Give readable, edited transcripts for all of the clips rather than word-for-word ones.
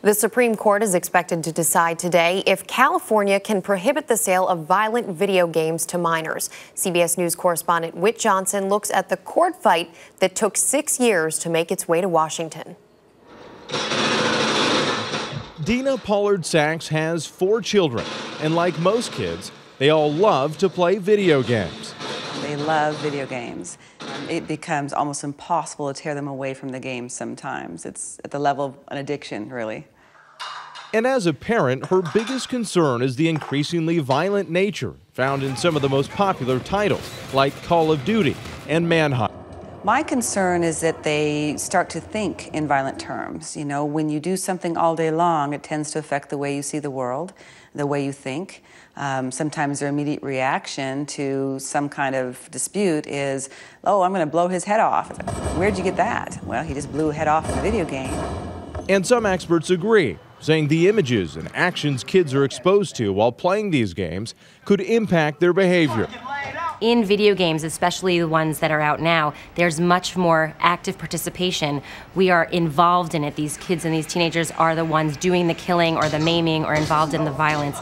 The Supreme Court is expected to decide today if California can prohibit the sale of violent video games to minors. CBS News correspondent Whit Johnson looks at the court fight that took 6 years to make its way to Washington. Dina Pollard Sachs has 4 children, and like most kids, they all love to play video games. They love video games. It becomes almost impossible to tear them away from the game sometimes. It's at the level of an addiction, really. And as a parent, her biggest concern is the increasingly violent nature found in some of the most popular titles, like Call of Duty and Manhunt. My concern is that they start to think in violent terms. You know, when you do something all day long, it tends to affect the way you see the world, the way you think. Sometimes their immediate reaction to some kind of dispute is, oh, I'm going to blow his head off. It's like, where'd you get that? Well, he just blew a head off in a video game. And some experts agree, saying the images and actions kids are exposed to while playing these games could impact their behavior. In video games, especially the ones that are out now, there's much more active participation. We are involved in it. These kids and these teenagers are the ones doing the killing or the maiming or involved in the violence.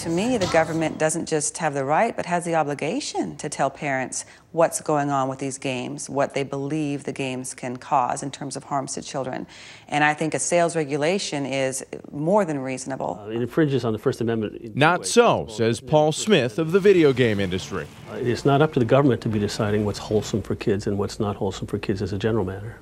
To me, the government doesn't just have the right, but has the obligation to tell parents what's going on with these games, what they believe the games can cause in terms of harms to children. And I think a sales regulation is more than reasonable. It infringes on the First Amendment. Not so, says Paul Smith of the video game industry. It's not up to the government to be deciding what's wholesome for kids and what's not wholesome for kids as a general matter.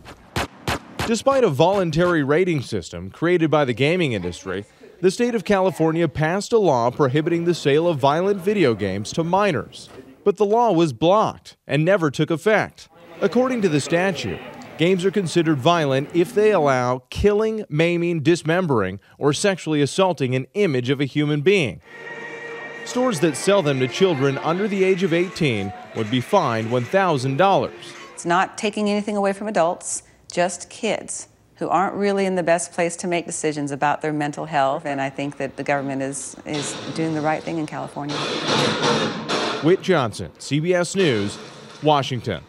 Despite a voluntary rating system created by the gaming industry, the state of California passed a law prohibiting the sale of violent video games to minors. But the law was blocked and never took effect. According to the statute, games are considered violent if they allow killing, maiming, dismembering, or sexually assaulting an image of a human being. Stores that sell them to children under the age of 18 would be fined $1,000. It's not taking anything away from adults, just kids who aren't really in the best place to make decisions about their mental health, and I think that the government is doing the right thing in California. Whit Johnson, CBS News, Washington.